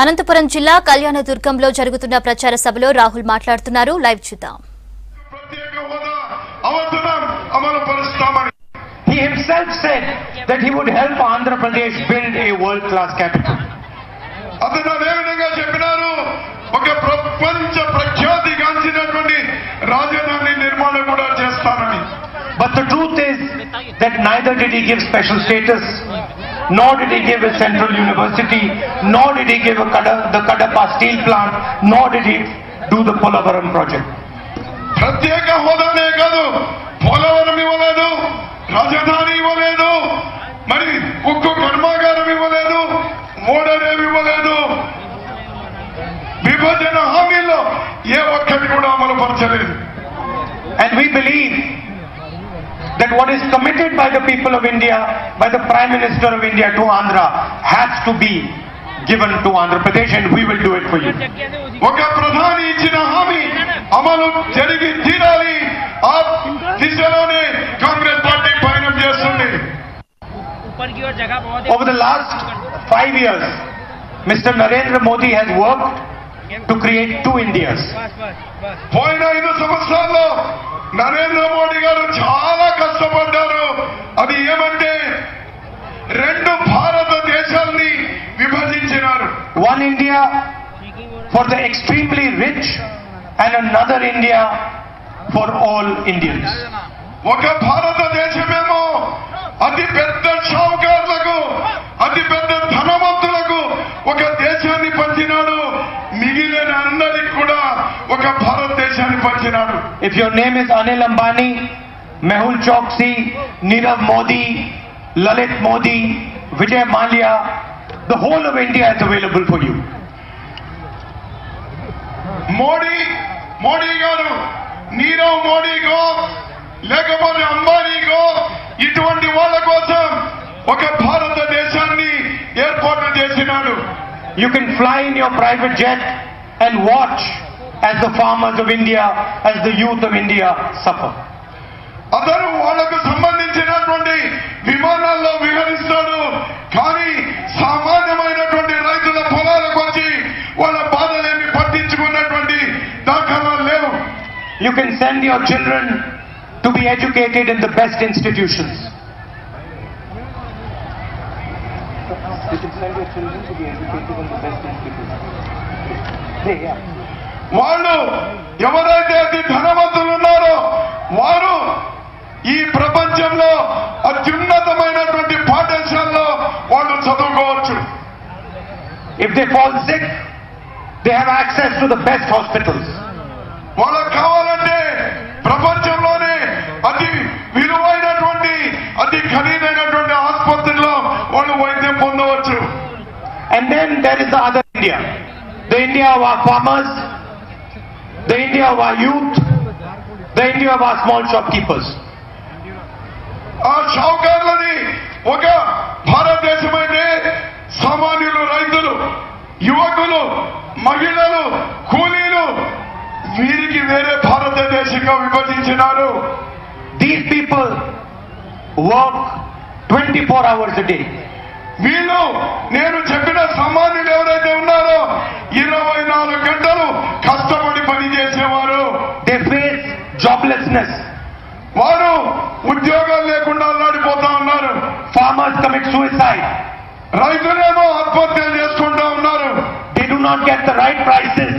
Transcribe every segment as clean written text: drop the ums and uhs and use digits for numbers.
అనంతపురం జిల్లా కళ్యాణదుర్గంలో జరుగుతున్న ప్రచార సభలో రాహుల్ మాట్లాడుతున్నారు. లైవ్ చూద్దాం. He himself said that he would help Andhra Pradesh build a world-class capital. అతను అదే విధంగా చెప్పినారు, ఒక ప్రపంచ ప్రఖ్యాతిగాంచినటువంటి రాజధాని నిర్మాణం కూడా చేస్తానని. But the truth is that neither did he give special status, nor did he give a central university, nor did he give the Kadapa steel plant, nor did he do the Polavaram project. ప్రత్యేక హోదానే కాదు, పోలవరం ఇవ్వలేదు, రాజధాని ఇవ్వలేదు, మరి ఉక్కు కర్మాగారం ఇవ్వలేదు, మోడరేం ఇవ్వలేదు, విభజన హామీల్లో ఏ ఒక్కటి కూడా అమలు పరచలేదు. And we believe that what is committed by the people of India, by the Prime Minister of India to Andhra, has to be given to Andhra Pradesh, and we will do it for you. ఒక ప్రధాని ఇచ్చిన హామీ అమలు జరిగి తీరాలి. ఆ దిశలోనే Congress party పయనం చేస్తుంది. Over the last 5 years, Mr. Narendra Modi has worked to create two Indias. పోయిన 5 సంవత్సరాల్లో నరేంద్ర మోడీ గారు చాలా కష్టపడ్డారు. అది ఏమంటే రెండు భారతదేశాల్ని విభజించినారు. One India for the extremely rich and another India for all Indians. ఒక భారతదేశమేమో అతి పెద్ద షావుకారులకు, అతి పెద్ద ధనవంతులకు ఒక దేశాన్ని పంచినాడు, మిగిలిన అందరికి కూడా ఒక భారతదేశాన్ని పంచినాడు. If your name is Anil Ambani, Mehul Choksi, Nirav Modi, Lalit Modi, Vijay Mallya, the whole of India is available for you. Modi గారు నీరవ్ మోడీకో లేకపోతే అంబానీకో ఇటువంటి వాళ్ళ కోసం ఒక భారతదేశాన్ని ఏర్పాటు చేసినాడు. You can fly in your private jet and watch as the farmers of India, as the youth of India suffer. అతను వాళ్లకు సంబంధించినటువంటి విమానాల్లో విహరిస్తాడు, కానీ సామాన్యమైనటువంటి రైతుల పొలాలకు వచ్చి వాళ్ళ బాధలేమి పట్టించుకున్నటువంటి దాఖలాలు లేవు. You can send your children to be educated in the best institutions. You can send your children to be educated in the best institutions. వాళ్ళు ఎవరైతే అతి ధనవంతులు ఉన్నారో వారు ఈ ప్రపంచంలో అత్యున్నతమైనటువంటి పాఠశాలలో వాళ్ళు చదువుకోవచ్చు. If they fall sick, they have access to the best hospitals. వాళ్ళకు కావాలంటే ప్రపంచంలోనే అతి విలువైనటువంటి, అతి ఖరీదైనటువంటి ఆసుపత్రిలో వాళ్ళు వైద్యం పొందవచ్చు. And then there is the other India, the India of our farmers, the India of our youth, the India of our small shopkeepers. ఆ షావుకారులని ఒక భారతదేశమైతే సామాన్యులు, రైతులు, యువకులు, మహిళలు, కూలీలు, వీరికి వేరే భారతదేశంగా విభజించినారు. These people work 24 hours a day. వీళ్ళు నేను చెప్పిన సామాన్యులు ఎవరైతే ఉన్నారో 24 గంటలు కష్టపడి పని చేసేవారు. They face joblessness. వారు ఉద్యోగాలు లేకుండా అల్లాడిపోతా ఉన్నారు. Farmers commit suicide. రైతులేమో ఆత్మహత్యలు చేసుకుంటా ఉన్నారు. They do not get the right prices.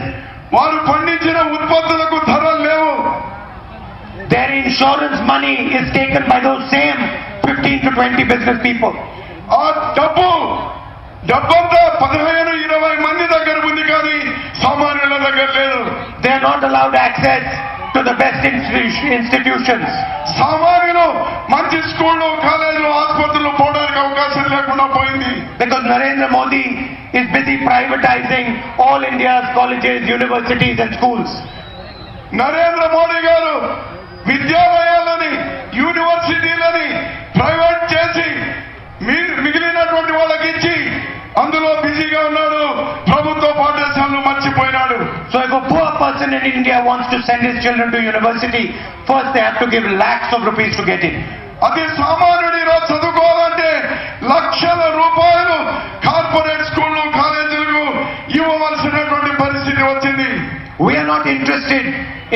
వారు పండించిన ఉత్పత్తులకు ధరలు లేవు. Their insurance money is taken by those same 15 to 20 business people. ఆ డబ్బంతా 15-20 మంది దగ్గర ఉంది, కానీ సామాన్యుల దగ్గర లేదు. They are not allowed access to the best institutions. సామాన్యులు మంచి స్కూళ్ళు, కాలేజీలు, ఆసుపత్రులు పోవడానికి అవకాశం లేకుండా పోయింది. Because Narendra Modi is busy privatizing all India's colleges, universities and schools. Narendra Modi గారు విద్యాలయాలని, యూనివర్సిటీలని ప్రైవేట్ చేసి మిగిలినటువంటి వాళ్ళకి ఇచ్చి అందులో బిజీగా ఉన్నాడు. ప్రభుత్వ పాఠశాలను మర్చిపోయినాడు. So if a poor person in India wants to send his children to university, first they have to give lakhs of rupees to get in. అది సామాన్యుడి రోజు చదువుకోవాలంటే లక్షల రూపాయలు కార్పొరేట్ స్కూళ్ళు, కాలేజీలకు are not interested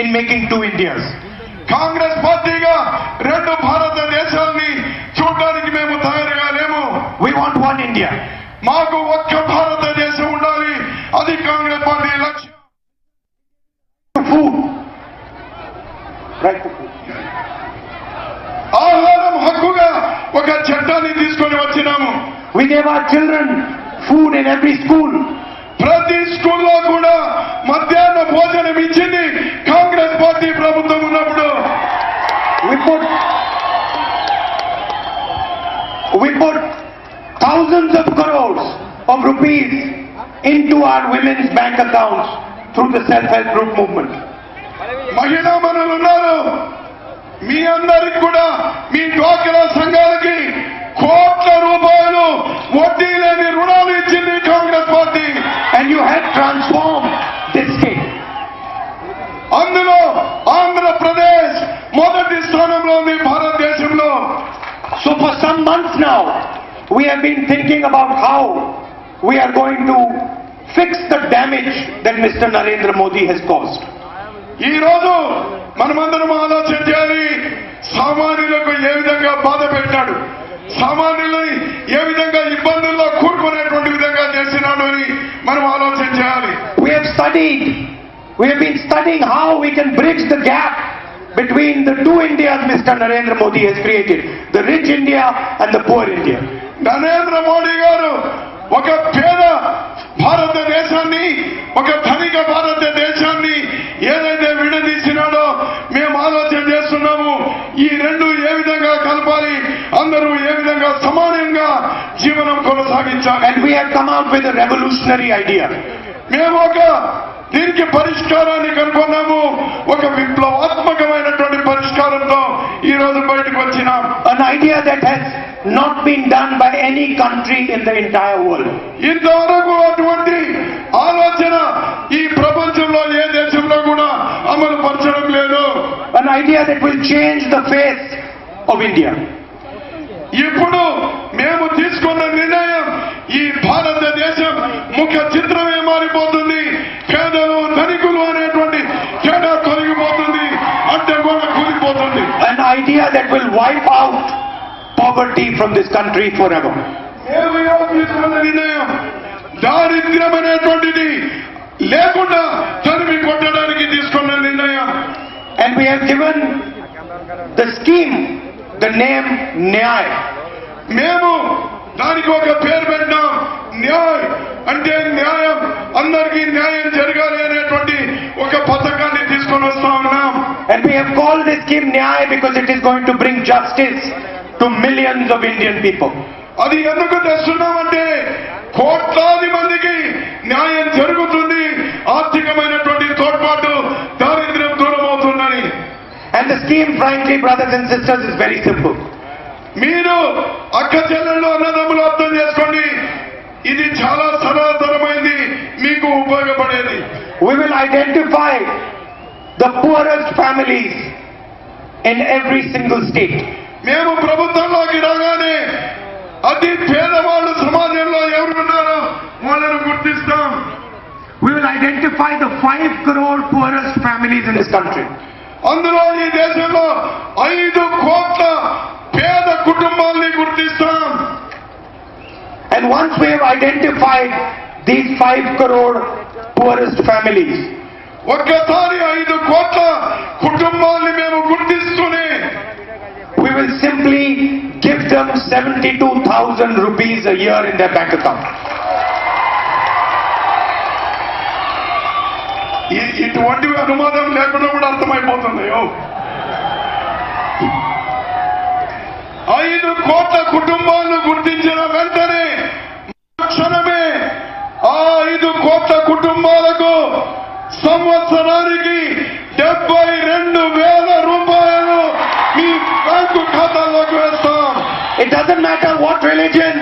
in making two Indias. Congress పార్టీగా రెండు భారతదేశాల్ని చూడడానికి మేము తయారుగా లేము. We want one India. మాకు ఒక్క భారతదేశం ఉండాలి, అది కాంగ్రెస్ పార్టీ లక్ష్యం. Food. Right to food. ఆహారం హక్కుగా ఒక చట్టాన్ని తీసుకొని వచ్చినాము. We gave our children food in every school. ప్రతి స్కూల్లో కూడా మధ్యాహ్న భోజనం ఇచ్చింది కాంగ్రెస్ పార్టీ ప్రభుత్వం ఉన్నప్పుడు. We put thousands of crores of rupees into our women's bank accounts through the self-help group movement. మహిళా మనులు ఉన్నారు, మీ అందరికి కూడా మీ డ్వాక్రా సంఘాలకి కోట్ల రూపాయలు వడ్డీ లేని రుణాలు ఇచ్చింది Congress party. And you had transformed this state. అందులో ఆంధ్రప్రదేశ్ మొదటి స్థానంలో ఉంది భారతదేశంలో. So for some months now, we have been thinking about how we are going to fix the damage that Mr. Narendra Modi has caused. ఈ రోజు మనమందరం ఆలోచన చేయాలి, సామాన్యులకు ఏ విధంగా బాధ పెట్టాడు, సామాన్యులని ఏ విధంగా ఇబ్బందుల్లో కూరుకునేటువంటి విధంగా చేసినాడు అని మనం ఆలోచన చేయాలి. We have been studying how we can bridge the gap between the two Indias Mr. Narendra Modi has created, the rich India and the poor India. Narendra Modi గారు ఒక పేద భారతదేశాన్ని, ఒక ధనిక భారతదేశాన్ని ఏదైతే విడదీసినాడో మేము ఆలోచన చేస్తున్నాము. ఈ రెండు ఏ విధంగా కలపాలి, అందరూ ఏ విధంగా సమానంగా జీవనం కొనసాగించాలి. And we have come out with a revolutionary idea. మేము ఒక దీనికి పరిష్కారాన్ని కనుగొన్నాము, ఒక విప్లవాత్మకమైనటువంటి పరిష్కారంతో ఈ రోజు బయటకు వచ్చినాం. An idea that has not been done by any country in the entire world. ఇంతవరకు అటువంటి ఆలోచన ఈ ప్రపంచంలో ఏ దేశంలో కూడా అమలు పరచడం లేదు. An idea that will change the face of India. ఇప్పుడు మేము తీసుకున్న నిర్ణయం ఈ భారతదేశం ముఖ్య చిత్రమే మారిపోతుంది. పేదలు ధనికులు అనేటువంటి తేడా తొలగిపోతుంది, అంటే కూడా కూలిపోతుంది. An idea that will wipe out poverty from this country forever. మేము తీసుకున్న నిర్ణయం దారిద్ర్యం అనేటువంటిది లేకుండా తరిమి కొట్టడానికి తీసుకున్న నిర్ణయం. And we have given the scheme the name Nyay. మేము దానికి ఒక పేరు పెట్టినాం, న్యాయ్ అంటే న్యాయం, అందరికీ న్యాయం జరగాలి అనేటువంటి ఒక పథకాన్ని తీసుకొని వస్తా ఉన్నాం. And we have called this scheme Nyay because it is going to bring justice to millions of Indian people. అది ఎందుకు తెస్తున్నామంటే కోట్లాది మందికి న్యాయం జరుగుతుంది, ఆర్థికమైనటువంటి తోడ్పాటు, దారిద్ర్యం దూరం అవుతుందని. And the scheme, frankly, brothers and sisters, is very simple. మీరు అక్క చెల్లెళ్ళు అన్నదమ్ములు అర్థం చేసుకోండి, ఇది చాలా సరళతరమైంది, మీకు ఉపయోగపడేది. We will identify the poorest families in every single state. మేము ప్రభుత్వంలోకి రాగానే అతి పేదవాళ్ళు సమాజంలో ఎవరున్నారో వాళ్ళను గుర్తిస్తాం. We will identify the 5 crore poorest families in this country. అందులో ఈ దేశంలో 5 కోట్ల పేద కుటుంబాల్ని గుర్తిస్తాం. And once we have identified these 5 crore poorest families, ఒక్కసారి 5 కోట్ల కుటుంబాల్ని మేము గుర్తిస్తూనే we will simply give them 72,000 rupees a year in their bank account. ఇటువంటి అనుమానం లేకుండా కూడా అర్థమైపోతున్నాయో. 5 కోట్ల కుటుంబాలను గుర్తించిన వెంటనే క్షణమే ఆ 5 కోట్ల కుటుంబాలకు సంవత్సరానికి 72,000 రూపాయలు మీ బ్యాంకు ఖాతాలోకి వేస్తాం. It doesn't matter what religion,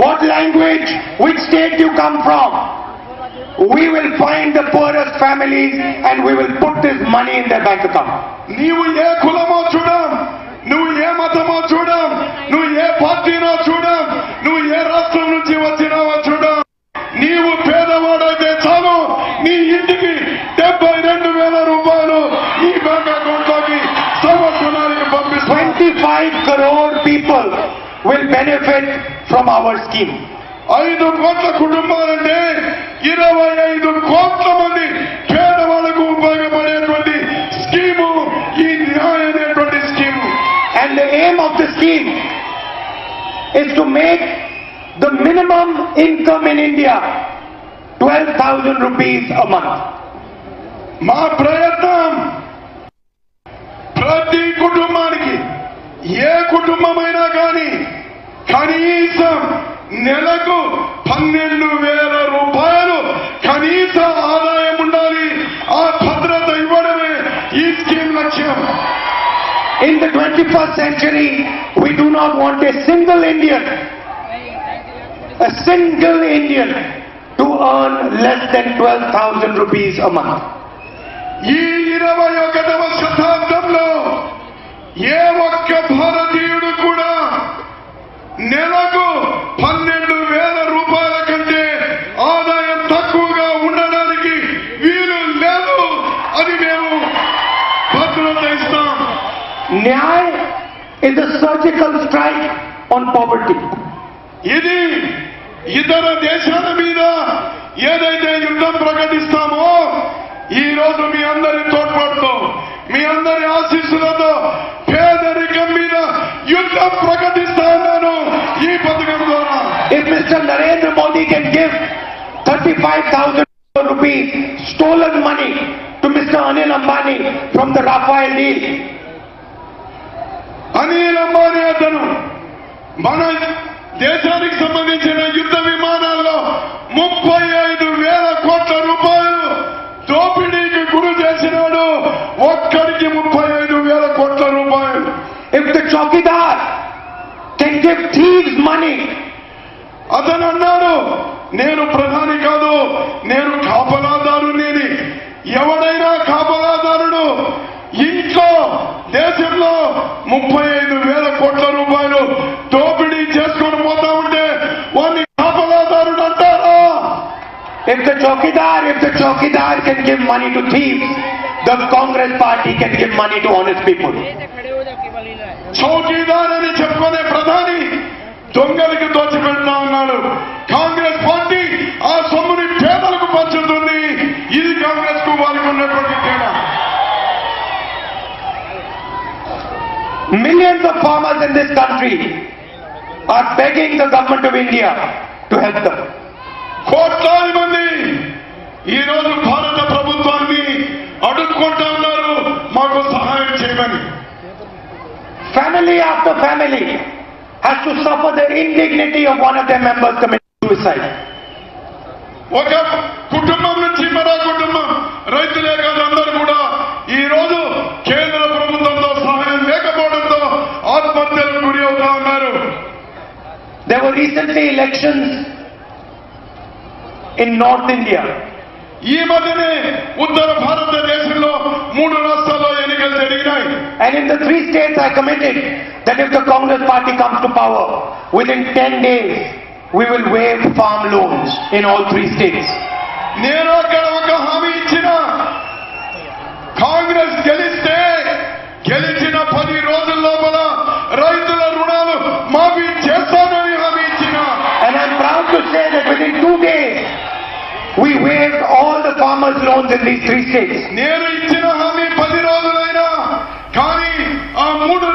what language, which state you come from. We will find the poorest families and we will put this money in their bank account. నీవు ఏ కులమో చూడం, నువ్వు ఏ మతమో చూడం, నువ్వు ఏ పార్టీనో చూడం, నువ్వు ఏ రాష్ట్రం నుంచి వచ్చినావో చూడం, నీవు పేదవాడైతే చాలు, నీ ఇంటికి 72 25 crore people will benefit from our scheme. 5 కోట్ల కుటుంబాలంటే 25 కోట్ల మంది పేదవాళ్లకు ఉపయోగపడేటువంటి స్కీము ఈ న్యాయ్ అనేటువంటి scheme. And the aim of the scheme is to make the minimum income in India 12,000 rupees a month. మా ప్రయత్నం ప్రతి కుటుంబానికి ఏ కుటుంబమైనా కానీ కనీసం నెలకు 12,000 రూపాయలు కనీస ఆదాయం ఉండాలి. ఆ భద్రత ఇవ్వడమే ఈ స్కీమ్ లక్ష్యం. In the 21st century, we do not want a single Indian to earn less than 12,000 rupees a month. ఈ 21వ శతాబ్దంలో ఏ ఒక్క భారతీయుడు కూడా నెలకు 12,000 రూపాయల కంటే ఆదాయం తక్కువగా ఉండడానికి వీలు లేదు. అది మేము భద్రత ఇస్తాం. Nyay is a surgical strike on poverty. ఇది ఇతర దేశాల మీద ఏదైతే యుద్ధం ప్రకటిస్తామో ఈ రోజు మీ అందరి తోడ్పాటుతో మీ అందరి ఆశీస్సులతో పేదరికం మీద యుద్ధం ప్రకటిస్తా ఉన్నాను ఈ పథకం ద్వారా. If Mr. Narendra Modi can give 35,000 rupees stolen money to Mr. Anil Ambani from the Rafale deal, Anil Ambani అతను మన దేశానికి సంబంధించిన యుద్ధ విమానాల్లో 35,000 కోట్ల రూపాయలు దోపిడీకి గురి చేసినాడు. ఒక్కడికి 35,000 కోట్ల రూపాయలు. if the chowkidar can give thieves money, అతను అన్నాడు నేను ప్రధాని కాదు నేను కాపలాదారుని. ఎవడైనా కాపలాదారుడు ఇంట్లో దేశంలో 35,000 కోట్ల రూపాయలు దోపిడీ చేసుకొని పోతా ఉంటే వాడిని కాపలాదారుడు అంటారా? if the chowkidar can give money to thieves, the Congress party can give money to honest people. Chowkidar అని చెప్పుకునే ప్రధాని దొంగలకి దోచిపెడతా ఉన్నాడు. కాంగ్రెస్ పార్టీ ఆ సొమ్ముని పేదలకు పంచుతుంది. ఇది కాంగ్రెస్ కు వారికి ఉన్నటువంటి తేడా. Millions of farmers in this country are begging the government of India to help them. కోట్లాది మంది ఈ రోజు భారత ప్రభుత్వాన్ని అడుక్కుంటా ఉన్నారు మాకు సహాయం చేయమని. Family after family has to suffer the indignity of one of their members committing suicide. ఒక కుటుంబం నుంచి మరో కుటుంబం రైతులే కాదు అందరూ కూడా ఈ రోజు కేంద్ర ప్రభుత్వంతో సహాయం లేకపోవడంతో ఆత్మహత్యలకు గురి అవుతా ఉన్నారు. There were recently elections in North India. ఈ మధ్యనే ఉత్తర భారతదేశంలో 3 రాష్ట్రాల్లో ఎన్నికలు జరిగినాయి. And in the 3 states I committed that if the Congress party comes to power, within 10 days we will waive farm loans in all 3 states. నేను అక్కడ ఒక హామీ ఇచ్చిన కాంగ్రెస్ గెలిస్తే గెలిచిన 10 రోజుల లోపల రైతుల రుణాలు మాఫీ చేస్తానని హామీ ఇచ్చిన. And I'm proud to say that within 2 days we waived all the farmers' loans in these 3 states. నేను ఇచ్చిన హామీ 10 రోజులైనా కానీ ఆ 3